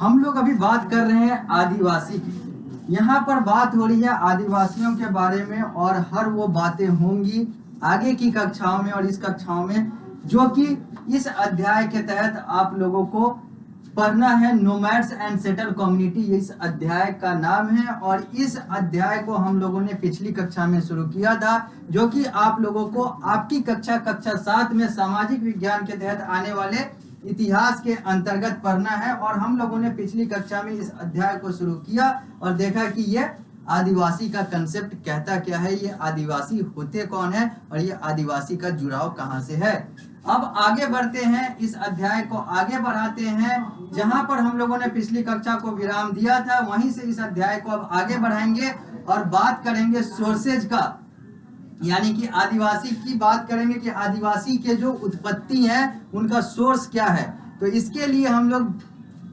हम लोग अभी बात कर रहे हैं आदिवासी की। यहाँ पर बात हो रही है आदिवासियों के बारे में और हर वो बातें होंगी आगे की कक्षाओं में और इस कक्षाओं में, जो कि इस अध्याय के तहत आप लोगों को पढ़ना है। नोमैड्स एंड सेटल कम्युनिटी, ये इस अध्याय का नाम है और इस अध्याय को हम लोगों ने पिछली कक्षा में शुरू किया था, जो कि आप लोगों को आपकी कक्षा 7 में सामाजिक विज्ञान के तहत आने वाले इतिहास के अंतर्गत पढ़ना है। और हम लोगों ने पिछली कक्षा में इस अध्याय को शुरू किया और देखा कि ये आदिवासी का कंसेप्ट कहता क्या है, ये आदिवासी होते कौन है और ये आदिवासी का जुड़ाव कहाँ से है। अब आगे बढ़ते हैं, इस अध्याय को आगे बढ़ाते हैं। जहां पर हम लोगों ने पिछली कक्षा को विराम दिया था वहीं से इस अध्याय को अब आगे बढ़ाएंगे और बात करेंगे सोर्सेज का, यानी कि आदिवासी की बात करेंगे कि आदिवासी के जो उत्पत्ति है उनका सोर्स क्या है। तो इसके लिए हम लोग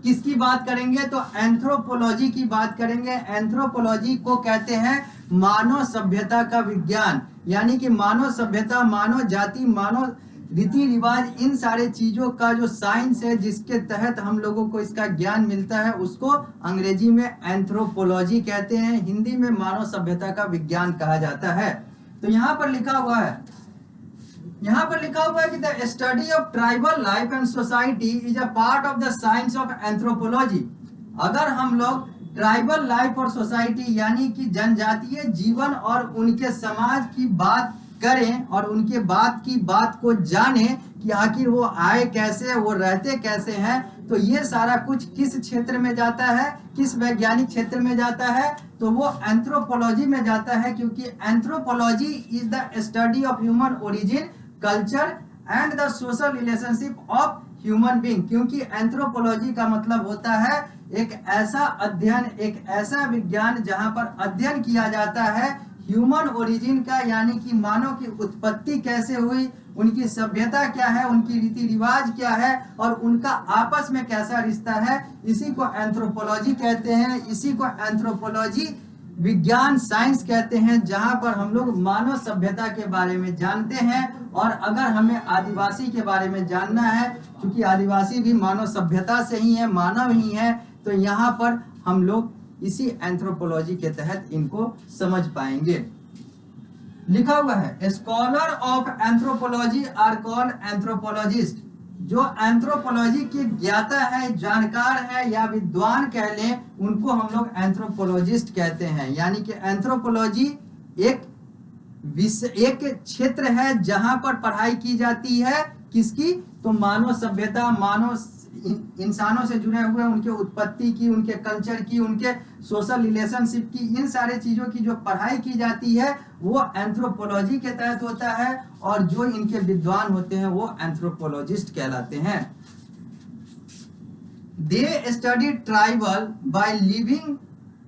किसकी बात करेंगे, तो एंथ्रोपोलॉजी की बात करेंगे। एंथ्रोपोलॉजी को कहते हैं मानव सभ्यता का विज्ञान, यानी कि मानव सभ्यता, मानव जाति, मानव रीति रिवाज, इन सारे चीजों का जो साइंस है जिसके तहत हम लोगों को इसका ज्ञान मिलता है उसको अंग्रेजी में एंथ्रोपोलॉजी कहते हैं, हिंदी में मानव सभ्यता का विज्ञान कहा जाता है। तो यहाँ पर लिखा हुआ है कि the study of tribal life and society is a part of the science of anthropology. अगर हम लोग ट्राइबल लाइफ और सोसाइटी यानी कि जनजातीय जीवन और उनके समाज की बात करें और उनके बात को जाने कि आखिर वो आए कैसे, वो रहते कैसे हैं, तो ये सारा कुछ किस क्षेत्र में जाता है, किस वैज्ञानिक क्षेत्र में जाता है, तो वो एंथ्रोपोलॉजी में जाता है। क्योंकि anthropology is the study of human origin, culture and the social relationship of human being. क्योंकि एंथ्रोपोलॉजी का मतलब होता है एक ऐसा अध्ययन, एक ऐसा विज्ञान जहां पर अध्ययन किया जाता है ह्यूमन ओरिजिन का, यानी कि मानव की उत्पत्ति कैसे हुई, उनकी सभ्यता क्या है, उनकी रीति रिवाज क्या है और उनका आपस में कैसा रिश्ता है। इसी को एंथ्रोपोलॉजी कहते हैं, इसी को एंथ्रोपोलॉजी विज्ञान साइंस कहते हैं, जहां पर हम लोग मानव सभ्यता के बारे में जानते हैं। और अगर हमें आदिवासी के बारे में जानना है, क्योंकि आदिवासी भी मानव सभ्यता से ही है, मानव ही है, तो यहाँ पर हम लोग इसी एंथ्रोपोलॉजी के तहत इनको समझ पाएंगे। लिखा हुआ है scholar of anthropology are called anthropologist. जो एंथ्रोपोलॉजी के ज्ञाता है, जानकार है या विद्वान कह लें, उनको हम लोग एंथ्रोपोलॉजिस्ट कहते हैं। यानी कि एंथ्रोपोलॉजी एक क्षेत्र है जहां पर पढ़ाई की जाती है किसकी, तो मानव सभ्यता, मानव इंसानों से जुड़े हुए उनके उत्पत्ति की, उनके कल्चर की, उनके सोशल रिलेशनशिप की, इन सारे चीजों की जो पढ़ाई की जाती है वो एंथ्रोपोलॉजी के तहत होता है। और जो इनके विद्वान होते हैं वो एंथ्रोपोलॉजिस्ट कहलाते हैं। They study tribal by living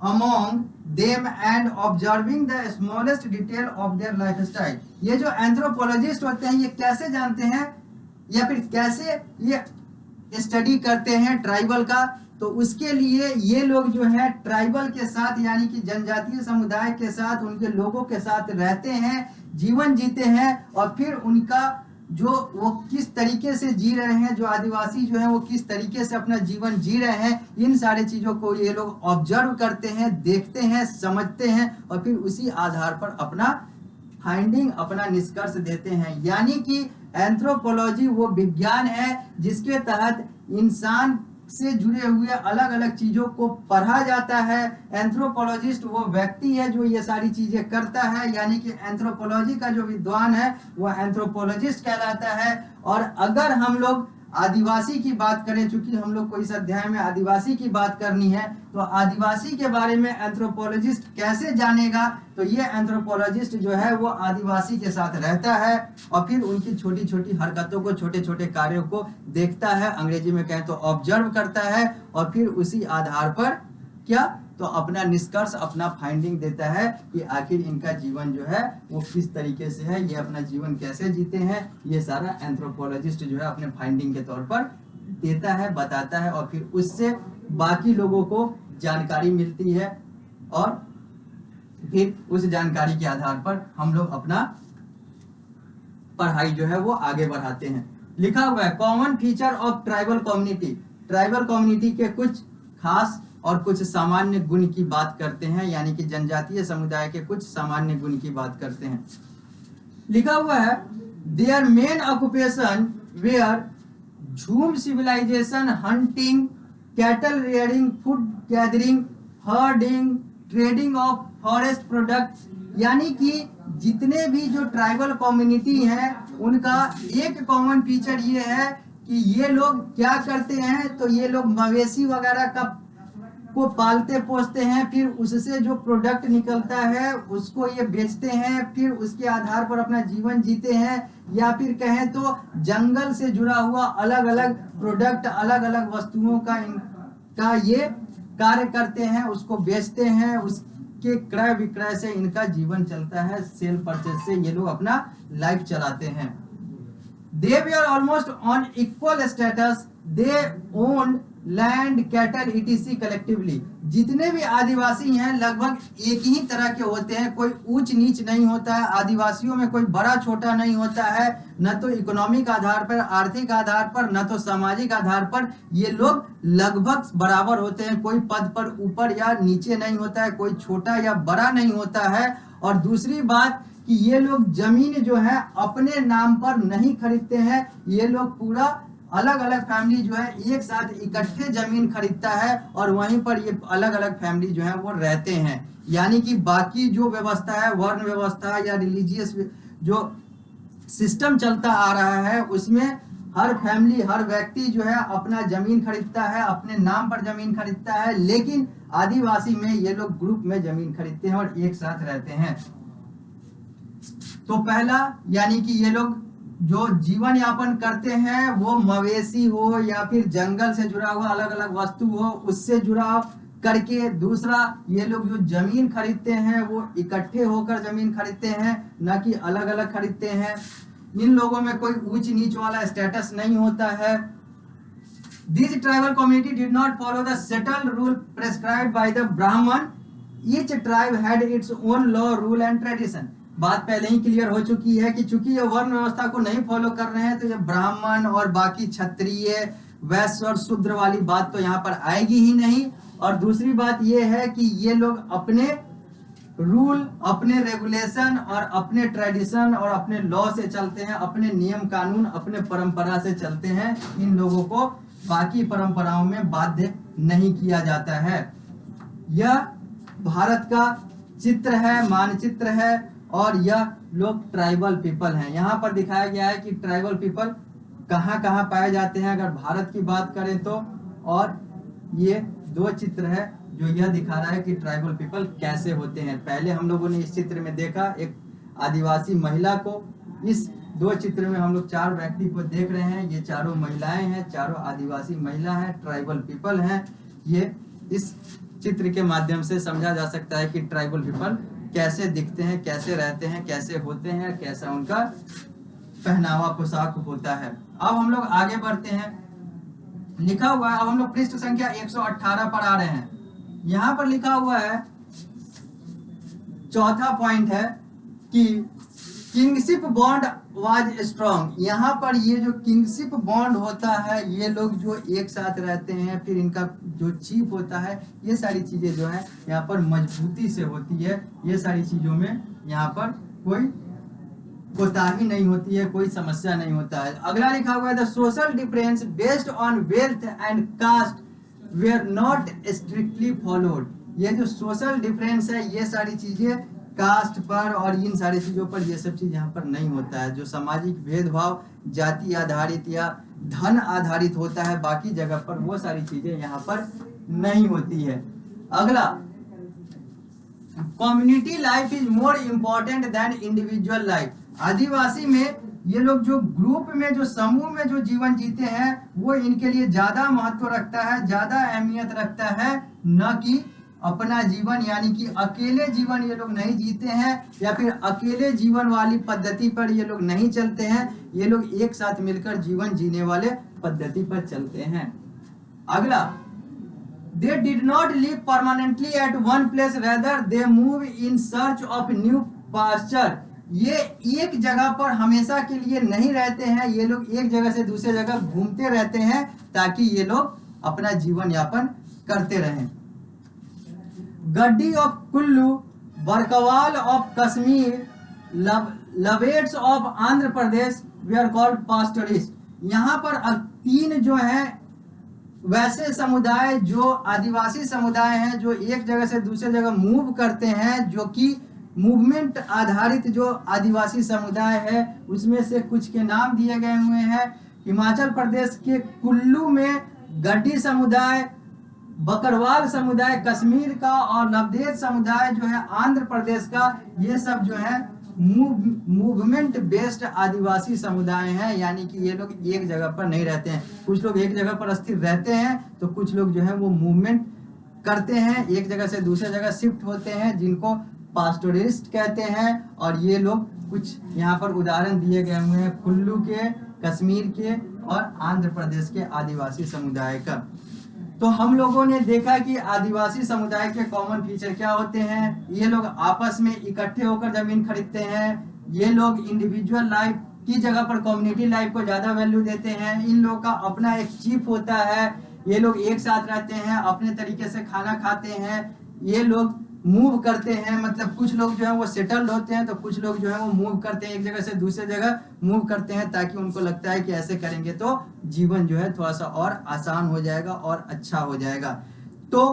among them and observing the smallest detail of their lifestyle. ये जो एंथ्रोपोलॉजिस्ट होते हैं ये कैसे जानते हैं या फिर कैसे ये स्टडी करते हैं ट्राइबल का, तो उसके लिए ये लोग जो है ट्राइबल के साथ यानी कि जनजातीय समुदाय के साथ, उनके लोगों के साथ रहते हैं, जीवन जीते हैं और फिर उनका जो वो किस तरीके से जी रहे हैं, जो आदिवासी जो है वो किस तरीके से अपना जीवन जी रहे हैं, इन सारे चीजों को ये लोग ऑब्जर्व करते हैं, देखते हैं, समझते हैं और फिर उसी आधार पर अपना फाइंडिंग, अपना निष्कर्ष देते हैं। यानी कि एंथ्रोपोलॉजी वो विज्ञान है जिसके तहत इंसान से जुड़े हुए अलग अलग चीजों को पढ़ा जाता है। एंथ्रोपोलॉजिस्ट वो व्यक्ति है जो ये सारी चीजें करता है, यानी कि एंथ्रोपोलॉजी का जो विद्वान है वो एंथ्रोपोलॉजिस्ट कहलाता है। और अगर हम लोग आदिवासी की बात करें, चूंकि हम लोग को इस अध्याय में आदिवासी की बात करनी है, तो आदिवासी के बारे में एंथ्रोपोलॉजिस्ट कैसे जानेगा, तो ये एंथ्रोपोलॉजिस्ट जो है वो आदिवासी के साथ रहता है और फिर उनकी छोटी छोटी हरकतों को, छोटे छोटे कार्यों को देखता है, अंग्रेजी में कहें तो ऑब्जर्व करता है और फिर उसी आधार पर क्या, तो अपना निष्कर्ष, अपना फाइंडिंग देता है कि आखिर इनका जीवन जो है वो किस तरीके से है, ये अपना जीवन कैसे जीते हैं। ये सारा एंथ्रोपोलॉजिस्ट जो है अपने फाइंडिंग के तौर पर देता है, बताता है और फिर उससे बाकी लोगों को जानकारी मिलती है और फिर उस जानकारी के आधार पर हम लोग अपना पढ़ाई जो है वो आगे बढ़ाते हैं। लिखा हुआ है common feature of tribal community. Tribal community के कुछ खास और कुछ सामान्य गुण की बात करते हैं, यानी कि जनजातीय समुदाय के कुछ सामान्य गुण की बात करते हैं। लिखा हुआ है their main occupation were jhum civilisation, hunting, cattle rearing, food gathering, herding, trading of forest products, यानी कि जितने भी जो ट्राइबल कम्युनिटी हैं उनका एक कॉमन फीचर ये है कि ये लोग क्या करते हैं, तो ये लोग मवेशी वगैरह का को पालते पोसते हैं, फिर उससे जो प्रोडक्ट निकलता है उसको ये बेचते हैं, फिर उसके आधार पर अपना जीवन जीते हैं, या फिर कहें तो जंगल से जुड़ा हुआ अलग अलग प्रोडक्ट, अलग अलग वस्तुओं का ये कार्य करते हैं, उसको बेचते हैं, उसके क्रय विक्रय से इनका जीवन चलता है, सेल परचेज से ये लोग अपना लाइफ चलाते हैं। They were almost on equal status. They owned land, cattle, etc. collectively. जितने भी आदिवासी हैं लगभग एक ही तरह के होते हैं, कोई ऊंच नीच नहीं होता है। आदिवासियों में कोई बड़ा छोटा नहीं होता है, न तो इकोनॉमिक आधार पर, आर्थिक आधार पर, न तो सामाजिक आधार पर। ये लोग लगभग बराबर होते हैं, कोई पद पर ऊपर या नीचे नहीं होता है, कोई छोटा या बड़ा नहीं होता है। और दूसरी बात कि ये लोग जमीन जो है अपने नाम पर नहीं खरीदते हैं, ये लोग पूरा अलग अलग फैमिली जो है एक साथ इकट्ठे जमीन खरीदता है और वहीं पर ये अलग अलग फैमिली जो है वो रहते हैं। यानी कि बाकी जो व्यवस्था है, वर्ण व्यवस्था या रिलीजियस जो सिस्टम चलता आ रहा है, उसमें हर फैमिली, हर व्यक्ति जो है अपना जमीन खरीदता है, अपने नाम पर जमीन खरीदता है। लेकिन आदिवासी में ये लोग ग्रुप में जमीन खरीदते हैं और एक साथ रहते हैं। तो पहला, यानी कि ये लोग जो जीवन यापन करते हैं वो मवेशी हो या फिर जंगल से जुड़ा हुआ अलग अलग वस्तु हो, उससे जुड़ाव करके। दूसरा, ये लोग जो जमीन खरीदते हैं वो इकट्ठे होकर जमीन खरीदते हैं, न कि अलग अलग खरीदते हैं। इन लोगों में कोई ऊंच नीच वाला स्टेटस नहीं होता है। This tribal community did not follow the settled rule prescribed by the Brahman. Each tribe had its own law, rule and tradition. बात पहले ही क्लियर हो चुकी है कि चूंकि ये वर्ण व्यवस्था को नहीं फॉलो कर रहे हैं, तो ये ब्राह्मण और बाकी क्षत्रिय, वैश्य और शूद्र वाली बात तो यहाँ पर आएगी ही नहीं। और दूसरी बात ये है कि ये लोग अपने रूल, अपने रेगुलेशन और अपने ट्रेडिशन और अपने लॉ से चलते हैं, अपने नियम कानून, अपने परंपरा से चलते हैं। इन लोगों को बाकी परंपराओं में बाध्य नहीं किया जाता है। यह भारत का चित्र है, मानचित्र है, और यह लोग ट्राइबल पीपल हैं। यहाँ पर दिखाया गया है कि ट्राइबल पीपल कहाँ कहाँ पाए जाते हैं अगर भारत की बात करें तो। और ये दो चित्र है जो यह दिखा रहा है कि ट्राइबल पीपल कैसे होते हैं। पहले हम लोगों ने इस चित्र में देखा एक आदिवासी महिला को, इस दो चित्र में हम लोग चार व्यक्ति को देख रहे हैं। ये चारों महिलाएं हैं, चारों आदिवासी महिला हैं, ट्राइबल पीपल हैं। ये इस चित्र के माध्यम से समझा जा सकता है कि ट्राइबल पीपल कैसे दिखते हैं, कैसे रहते हैं, कैसे होते हैं, कैसा उनका पहनावा पोशाक होता है। अब हम लोग आगे बढ़ते हैं। लिखा हुआ है, अब हम लोग पृष्ठ संख्या 118 पर आ रहे हैं। यहाँ पर लिखा हुआ है, चौथा पॉइंट है कि किंगशिप बॉन्ड वाज स्ट्रॉन्ग। यहाँ पर ये जो किंगशिप बॉन्ड होता है, ये लोग जो एक साथ रहते हैं, फिर इनका जो चीफ होता है, ये सारी चीजें जो है यहाँ पर मजबूती से होती है। ये सारी चीजों में यहाँ पर कोई कोताही नहीं होती है, कोई समस्या नहीं होता है। अगला लिखा हुआ है, the social difference based on wealth and caste were not strictly followed. ये जो सोशल डिफरेंस है, ये सारी चीजें कास्ट पर और इन सारी चीजों पर, ये सब चीज यहाँ पर नहीं होता है। जो सामाजिक भेदभाव जाति आधारित या धन आधारित होता है बाकी जगह पर, वो सारी चीजें यहाँ पर नहीं होती है। अगला, community life is more important than individual life. आदिवासी में ये लोग जो ग्रुप में, जो समूह में जो जीवन जीते हैं, वो इनके लिए ज्यादा महत्व रखता है, ज्यादा अहमियत रखता है, न कि अपना जीवन। यानी कि अकेले जीवन ये लोग नहीं जीते हैं, या फिर अकेले जीवन वाली पद्धति पर ये लोग नहीं चलते हैं। ये लोग एक साथ मिलकर जीवन जीने वाले पद्धति पर चलते हैं। अगला, they did not live permanently at one place, rather they move in search of new pasture। ये एक जगह पर हमेशा के लिए नहीं रहते हैं, ये लोग एक जगह से दूसरे जगह घूमते रहते हैं ताकि ये लोग अपना जीवन यापन करते रहें। गड्डी ऑफ कुल्लू, बरकवाल ऑफ कश्मीर, लवेट्स of Andhra Pradesh we are called pastoralist. यहाँ पर 3 जो है वैसे समुदाय जो आदिवासी समुदाय हैं जो एक जगह से दूसरे जगह मूव करते हैं, जो कि मूवमेंट आधारित जो आदिवासी समुदाय है, उसमें से कुछ के नाम दिए गए हुए हैं। हिमाचल प्रदेश के कुल्लू में गड्डी समुदाय, बकरवाल समुदाय कश्मीर का, और लवदेश समुदाय जो है आंध्र प्रदेश का। ये सब जो है मूवमेंट बेस्ड आदिवासी समुदाय हैं, यानी कि ये लोग एक जगह पर नहीं रहते हैं। कुछ लोग एक जगह पर स्थिर रहते हैं, तो कुछ लोग जो है वो मूवमेंट करते हैं, एक जगह से दूसरे जगह शिफ्ट होते हैं, जिनको पास्टोरिस्ट कहते हैं। और ये लोग कुछ यहाँ पर उदाहरण दिए गए हुए हैं कुल्लू के, कश्मीर के और आंध्र प्रदेश के आदिवासी समुदाय का। तो हम लोगों ने देखा कि आदिवासी समुदाय के कॉमन फीचर क्या होते हैं। ये लोग आपस में इकट्ठे होकर जमीन खरीदते हैं। ये लोग इंडिविजुअल लाइफ की जगह पर कम्युनिटी लाइफ को ज्यादा वैल्यू देते हैं। इन लोगों का अपना एक चीफ होता है। ये लोग एक साथ रहते हैं, अपने तरीके से खाना खाते हैं। ये लोग मूव करते हैं, मतलब कुछ लोग जो है वो सेटल्ड होते हैं, तो कुछ लोग जो है वो मूव करते हैं, एक जगह से दूसरे जगह मूव करते हैं, ताकि उनको लगता है कि ऐसे करेंगे तो जीवन जो है थोड़ा सा और आसान हो जाएगा और अच्छा हो जाएगा। तो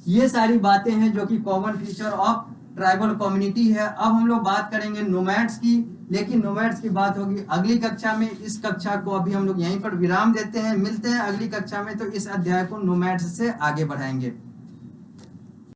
ये सारी बातें हैं जो कि common feature of tribal community है। अब हम लोग बात करेंगे नोमैड्स की, लेकिन नोमैड्स की बात होगी अगली कक्षा में। इस कक्षा को अभी हम लोग यहीं पर विराम देते हैं, मिलते हैं अगली कक्षा में। तो इस अध्याय को नोमैड्स से आगे बढ़ाएंगे।